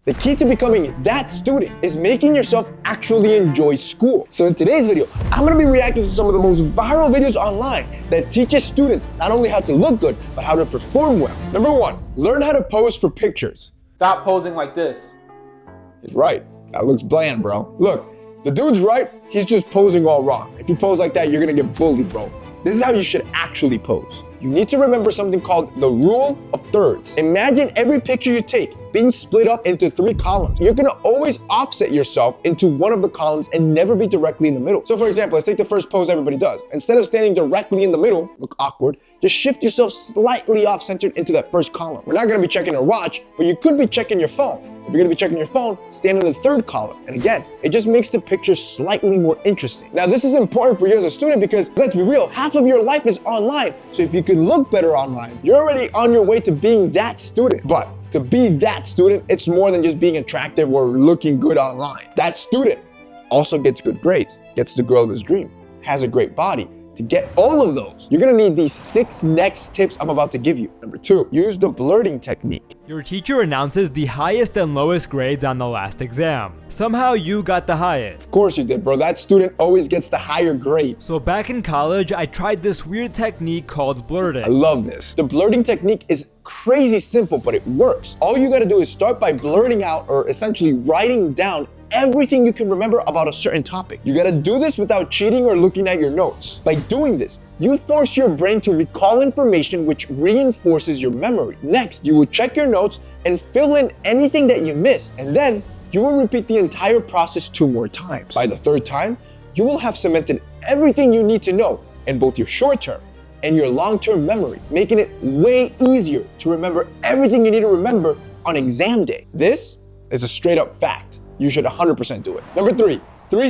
The key to becoming that student is making yourself actually enjoy school. So in today's video, I'm gonna be reacting to some of the most viral videos online that teaches students not only how to look good, but how to perform well. Number one, learn how to pose for pictures. Stop posing like this. He's right, that looks bland, bro. Look, the dude's right, he's just posing all wrong. If you pose like that, you're gonna get bullied, bro. This is how you should actually pose. You need to remember something called the rule of thirds. Imagine every picture you take being split up into 3 columns. You're gonna always offset yourself into one of the columns and never be directly in the middle. So for example, let's take the first pose everybody does. Instead of standing directly in the middle, look awkward, just shift yourself slightly off-centered into that first column. We're not gonna be checking your watch, but you could be checking your phone. If you're gonna be checking your phone, stand in the 3rd column. And again, it just makes the picture slightly more interesting. Now, this is important for you as a student because, let's be real, half of your life is online. So if you can look better online, you're already on your way to being that student. But to be that student, it's more than just being attractive or looking good online. That student also gets good grades, gets the girl of his dream, has a great body. To get all of those, you're gonna need these 6 next tips I'm about to give you. Number 2, use the blurting technique. Your teacher announces the highest and lowest grades on the last exam. Somehow you got the highest. Of course you did, bro. That student always gets the higher grade. So back in college, I tried this weird technique called blurting. I love this. The blurting technique is crazy simple, but it works. All you gotta do is start by blurting out, or essentially writing down, everything you can remember about a certain topic. You gotta do this without cheating or looking at your notes. By doing this, you force your brain to recall information which reinforces your memory. Next, you will check your notes and fill in anything that you missed, and then you will repeat the entire process 2 more times. By the 3rd time, you will have cemented everything you need to know in both your short-term and your long-term memory, making it way easier to remember everything you need to remember on exam day. This is a straight-up fact. You should 100% do it. Number 3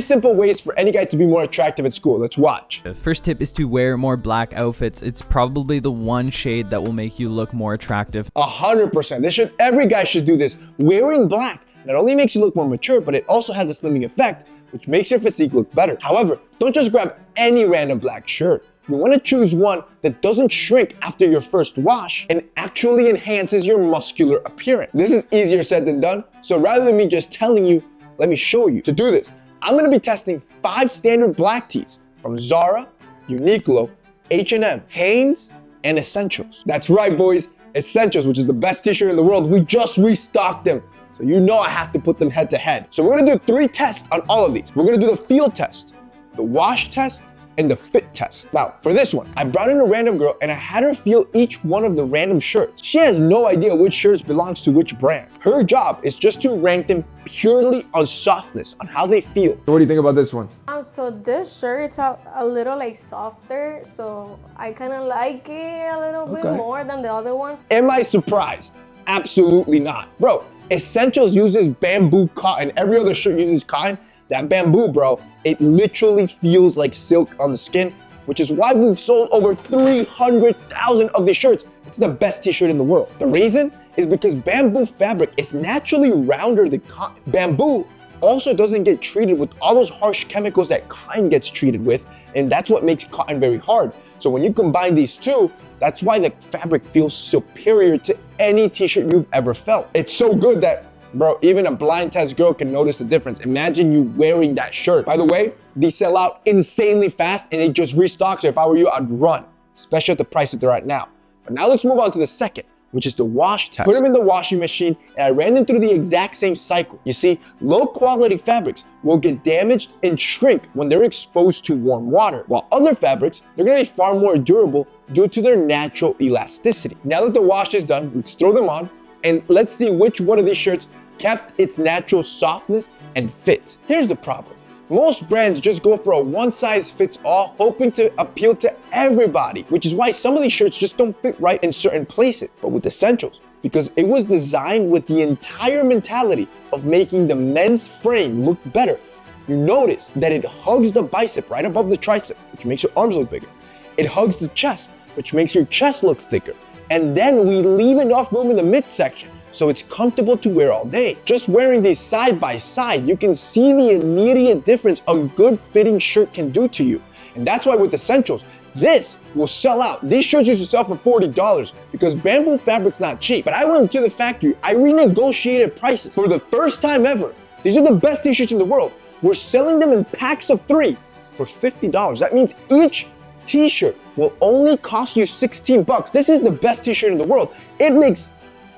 simple ways for any guy to be more attractive at school. Let's watch. The first tip is to wear more black outfits. It's probably the one shade that will make you look more attractive. 100%. Every guy should do this. Wearing black not only makes you look more mature, but it also has a slimming effect, which makes your physique look better. However, don't just grab any random black shirt. You want to choose one that doesn't shrink after your first wash and actually enhances your muscular appearance. This is easier said than done, so rather than me just telling you, let me show you. To do this, I'm going to be testing 5 standard black tees from Zara, Uniqlo, H&M, Hanes, and Essentials. That's right, boys, Essentials, which is the best t-shirt in the world. We just restocked them, so you know I have to put them head to head. So we're going to do 3 tests on all of these. We're going to do the feel test, the wash test, and the fit test. Now, for this one, I brought in a random girl and I had her feel each one of the random shirts. She has no idea which shirts belongs to which brand. Her job is just to rank them purely on softness, on how they feel. What do you think about this one? So this shirt is a little like softer, so I kind of like it a little bit more than the other one. Am I surprised? Absolutely not. Bro, Essentials uses bamboo cotton. Every other shirt uses cotton. That bamboo, bro, it literally feels like silk on the skin, which is why we've sold over 300,000 of these shirts. It's the best t-shirt in the world. The reason is because bamboo fabric is naturally rounder than cotton. Bamboo also doesn't get treated with all those harsh chemicals that cotton gets treated with, and that's what makes cotton very hard. So when you combine these two, that's why the fabric feels superior to any t-shirt you've ever felt. It's so good that, bro, even a blind test girl can notice the difference. Imagine you wearing that shirt. By the way, these sell out insanely fast and they just restock. So if I were you, I'd run, especially at the price that they're at now. But now let's move on to the second, which is the wash test. Put them in the washing machine and I ran them through the exact same cycle. You see, low quality fabrics will get damaged and shrink when they're exposed to warm water, while other fabrics, they're gonna be far more durable due to their natural elasticity. Now that the wash is done, let's throw them on and let's see which one of these shirts kept its natural softness and fit. Here's the problem. Most brands just go for a one-size-fits-all, hoping to appeal to everybody, which is why some of these shirts just don't fit right in certain places. But with Essentials, because it was designed with the entire mentality of making the men's frame look better, you notice that it hugs the bicep right above the tricep, which makes your arms look bigger. It hugs the chest, which makes your chest look thicker. And then we leave enough room in the midsection, so it's comfortable to wear all day. Just wearing these side by side, you can see the immediate difference a good fitting shirt can do to you. And that's why with Essentials, this will sell out. These shirts used to sell for $40 because Bamboo fabric's not cheap. But I went to the factory, I renegotiated prices. For the first time ever, these are the best t-shirts in the world. We're selling them in packs of 3 for $50. That means each t-shirt will only cost you 16 bucks. This is the best t-shirt in the world. It makes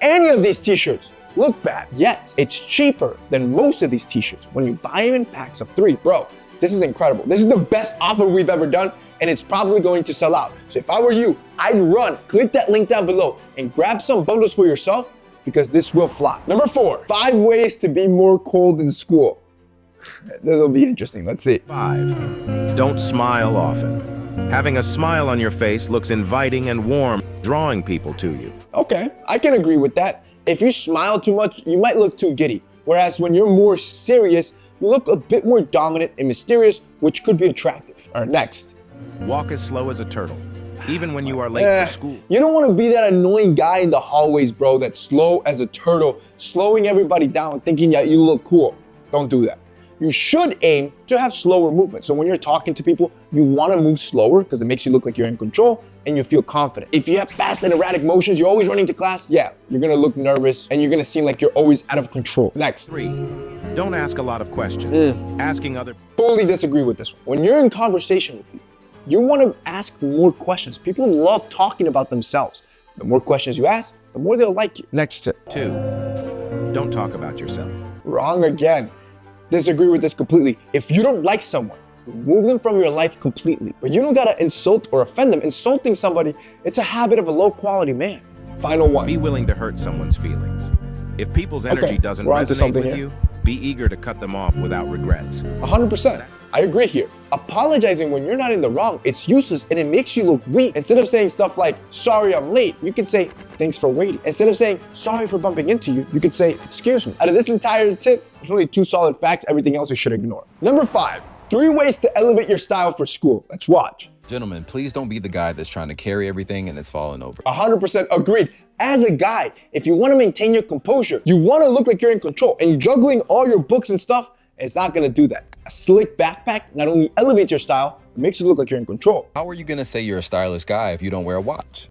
any of these t-shirts look bad, yet it's cheaper than most of these t-shirts when you buy them in packs of 3. Bro, this is incredible. This is the best offer we've ever done, and it's probably going to sell out. So if I were you, I'd run, click that link down below, and grab some bundles for yourself because this will fly. Number 4, 5 ways to be more cold in school. This will be interesting. Let's see. 5. Don't smile often. Having a smile on your face looks inviting and warm, drawing people to you. Okay, I can agree with that. If you smile too much, you might look too giddy. Whereas when you're more serious, you look a bit more dominant and mysterious, which could be attractive. All right, next. Walk as slow as a turtle, even when you are late for school. You don't want to be that annoying guy in the hallways, bro, that's slow as a turtle, slowing everybody down, thinking that you look cool. Don't do that. You should aim to have slower movement. So when you're talking to people, you want to move slower because it makes you look like you're in control and you feel confident. If you have fast and erratic motions, you're always running to class, yeah, you're going to look nervous and you're going to seem like you're always out of control. Next. 3. Don't ask a lot of questions. Asking other Fully disagree with this one. When you're in conversation with people, you want to ask more questions. People love talking about themselves. The more questions you ask, the more they'll like you. Next tip. 2. Don't talk about yourself. Wrong again. Disagree with this completely. If you don't like someone, remove them from your life completely. But you don't gotta insult or offend them. Insulting somebody, it's a habit of a low quality man. Final one. Be willing to hurt someone's feelings. If people's energy doesn't we're onto resonate something with here. you, be eager to cut them off without regrets. 100%. I agree here. Apologizing when you're not in the wrong, it's useless and it makes you look weak. Instead of saying stuff like, sorry I'm late, you could say, thanks for waiting. Instead of saying, sorry for bumping into you, you could say, excuse me. Out of this entire tip, there's only 2 solid facts. Everything else you should ignore. Number 5, 3 ways to elevate your style for school. Let's watch. Gentlemen, please don't be the guy that's trying to carry everything and it's falling over. 100% agreed. As a guy, if you want to maintain your composure, you want to look like you're in control, and juggling all your books and stuff, it's not going to do that. A slick backpack not only elevates your style, it makes you look like you're in control. How are you gonna say you're a stylish guy if you don't wear a watch?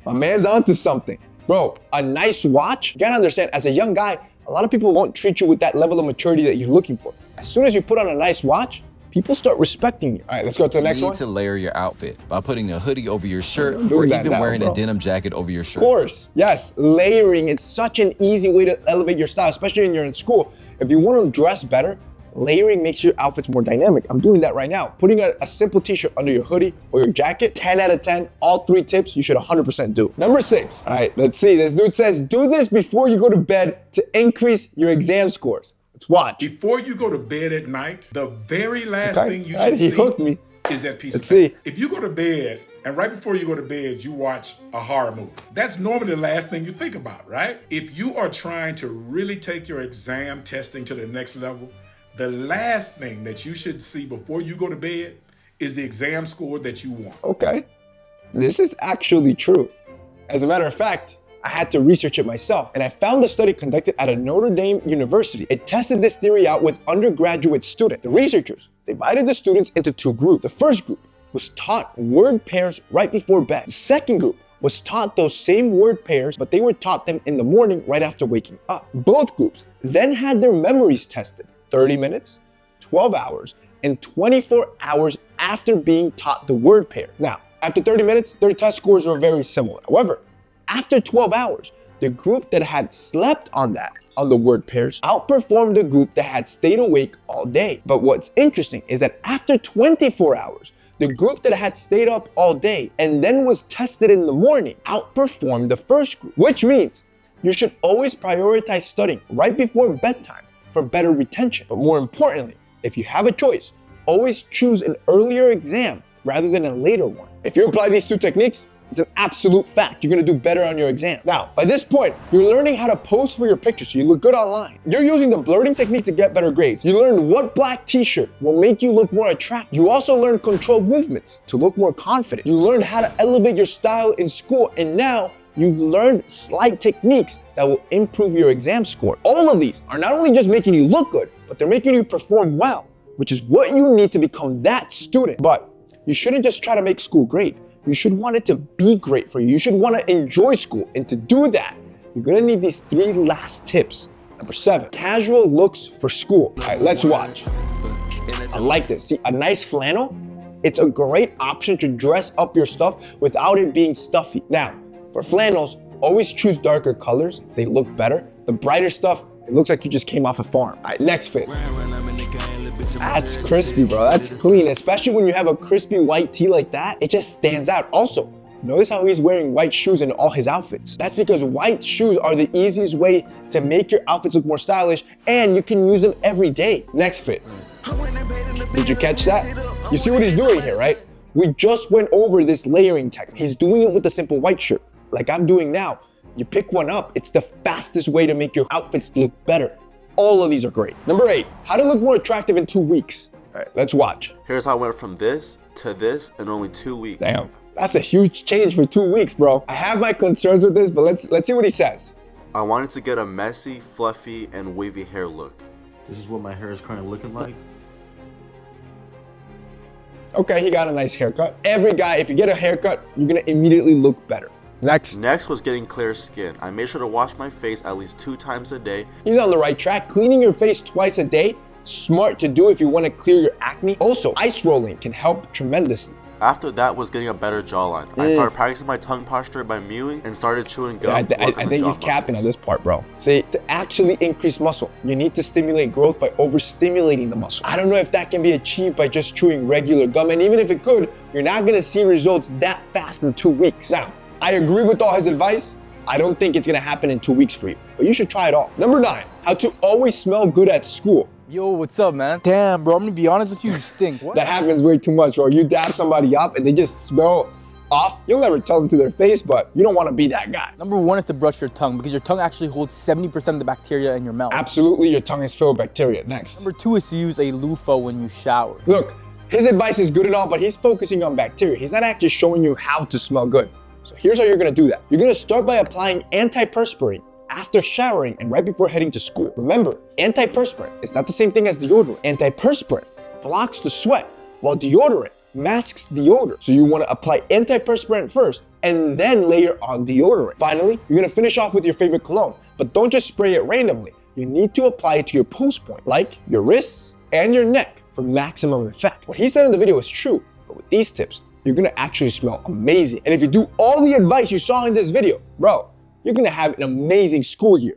My man's onto something. Bro, a nice watch, you gotta understand, as a young guy, a lot of people won't treat you with that level of maturity that you're looking for. As soon as you put on a nice watch, people start respecting you. All right, let's go to the next You one. need to layer your outfit by putting a hoodie over your shirt I'm or doing that even now, wearing bro. a denim jacket over your shirt. Of course, yes, layering is such an easy way to elevate your style, especially when you're in school. If you want to dress better, layering makes your outfits more dynamic. I'm doing that right now. Putting a simple t-shirt under your hoodie or your jacket, 10 out of 10, all 3 tips you should 100% do. Number 6, all right, let's see. This dude says, do this before you go to bed to increase your exam scores. Let's watch. Before you go to bed at night, the very last Okay, thing you all right, should he see hooked me. is that piece Let's of paper. see. If you go to bed and right before you go to bed, you watch a horror movie, that's normally the last thing you think about, right? If you are trying to really take your exam testing to the next level, the last thing that you should see before you go to bed is the exam score that you want. Okay, this is actually true. As a matter of fact, I had to research it myself, and I found a study conducted at a Notre Dame University. It tested this theory out with undergraduate students. The researchers divided the students into 2 groups. The first group was taught word pairs right before bed. The second group was taught those same word pairs, but they were taught them in the morning right after waking up. Both groups then had their memories tested 30 minutes, 12 hours, and 24 hours after being taught the word pair. Now, after 30 minutes, their test scores were very similar. However, after 12 hours, the group that had slept on the word pairs outperformed the group that had stayed awake all day. But what's interesting is that after 24 hours, the group that had stayed up all day and then was tested in the morning outperformed the first group, which means you should always prioritize studying right before bedtime for better retention. But more importantly, if you have a choice, always choose an earlier exam rather than a later one. If you apply these 2 techniques, it's an absolute fact. You're gonna do better on your exam. Now, by this point, you're learning how to pose for your picture so you look good online. You're using the blurting technique to get better grades. You learned what black t-shirt will make you look more attractive. You also learned controlled movements to look more confident. You learned how to elevate your style in school, and now you've learned slight techniques that will improve your exam score. All of these are not only just making you look good, but they're making you perform well, which is what you need to become that student. But you shouldn't just try to make school great. You should want it to be great for you. You should want to enjoy school. And to do that, you're gonna need these 3 last tips. Number 7, casual looks for school. All right, let's watch. I like this. See, a nice flannel, it's a great option to dress up your stuff without it being stuffy. Now, for flannels, always choose darker colors. They look better. The brighter stuff, it looks like you just came off a farm. All right, next fit. That's crispy, bro. That's clean. Especially when you have a crispy white tee like that, it just stands out. Also, notice how he's wearing white shoes in all his outfits. That's because white shoes are the easiest way to make your outfits look more stylish, and you can use them every day. Next fit. Did you catch that? You see what he's doing here, right? We just went over this layering technique. He's doing it with a simple white shirt, like I'm doing now. You pick one up, it's the fastest way to make your outfits look better. All of these are great. Number 8, how to look more attractive in 2 weeks. All right, let's watch. Here's how I went from this to this in only 2 weeks. Damn, that's a huge change for 2 weeks, bro. I have my concerns with this, but let's see what he says. I wanted to get a messy, fluffy, and wavy hair look. This is what my hair is currently looking like. Okay, he got a nice haircut. Every guy, if you get a haircut, you're gonna immediately look better. Next was getting clear skin. I made sure to wash my face at least 2 times a day. He's on the right track. Cleaning your face twice a day, smart to do if you want to clear your acne. Also, ice rolling can help tremendously. After that was getting a better jawline. I started practicing my tongue posture by mewing and started chewing gum. I think he's capping on this part, bro. See, to actually increase muscle, you need to stimulate growth by overstimulating the muscle. I don't know if that can be achieved by just chewing regular gum, and even if it could, you're not gonna see results that fast in 2 weeks. Now, I agree with all his advice. I don't think it's gonna happen in 2 weeks for you, but you should try it all. Number 9, how to always smell good at school. Yo, what's up, man? Damn, bro, I'm gonna be honest with you, you stink. What? That happens way too much, bro. You dab somebody up and they just smell off. You'll never tell them to their face, but you don't want to be that guy. Number 1 is to brush your tongue, because your tongue actually holds 70% of the bacteria in your mouth. Absolutely, your tongue is filled with bacteria. Next. Number 2 is to use a loofah when you shower. Look, his advice is good and all, but he's focusing on bacteria. He's not actually showing you how to smell good. So here's how you're gonna do that. You're gonna start by applying antiperspirant after showering and right before heading to school. Remember, antiperspirant is not the same thing as deodorant. Antiperspirant blocks the sweat, while deodorant masks the odor. So you want to apply antiperspirant first and then layer on deodorant. Finally, you're gonna finish off with your favorite cologne, but don't just spray it randomly. You need to apply it to your pulse point, like your wrists and your neck, for maximum effect. What he said in the video is true, but with these tips, you're gonna actually smell amazing. And if you do all the advice you saw in this video, bro, you're gonna have an amazing school year.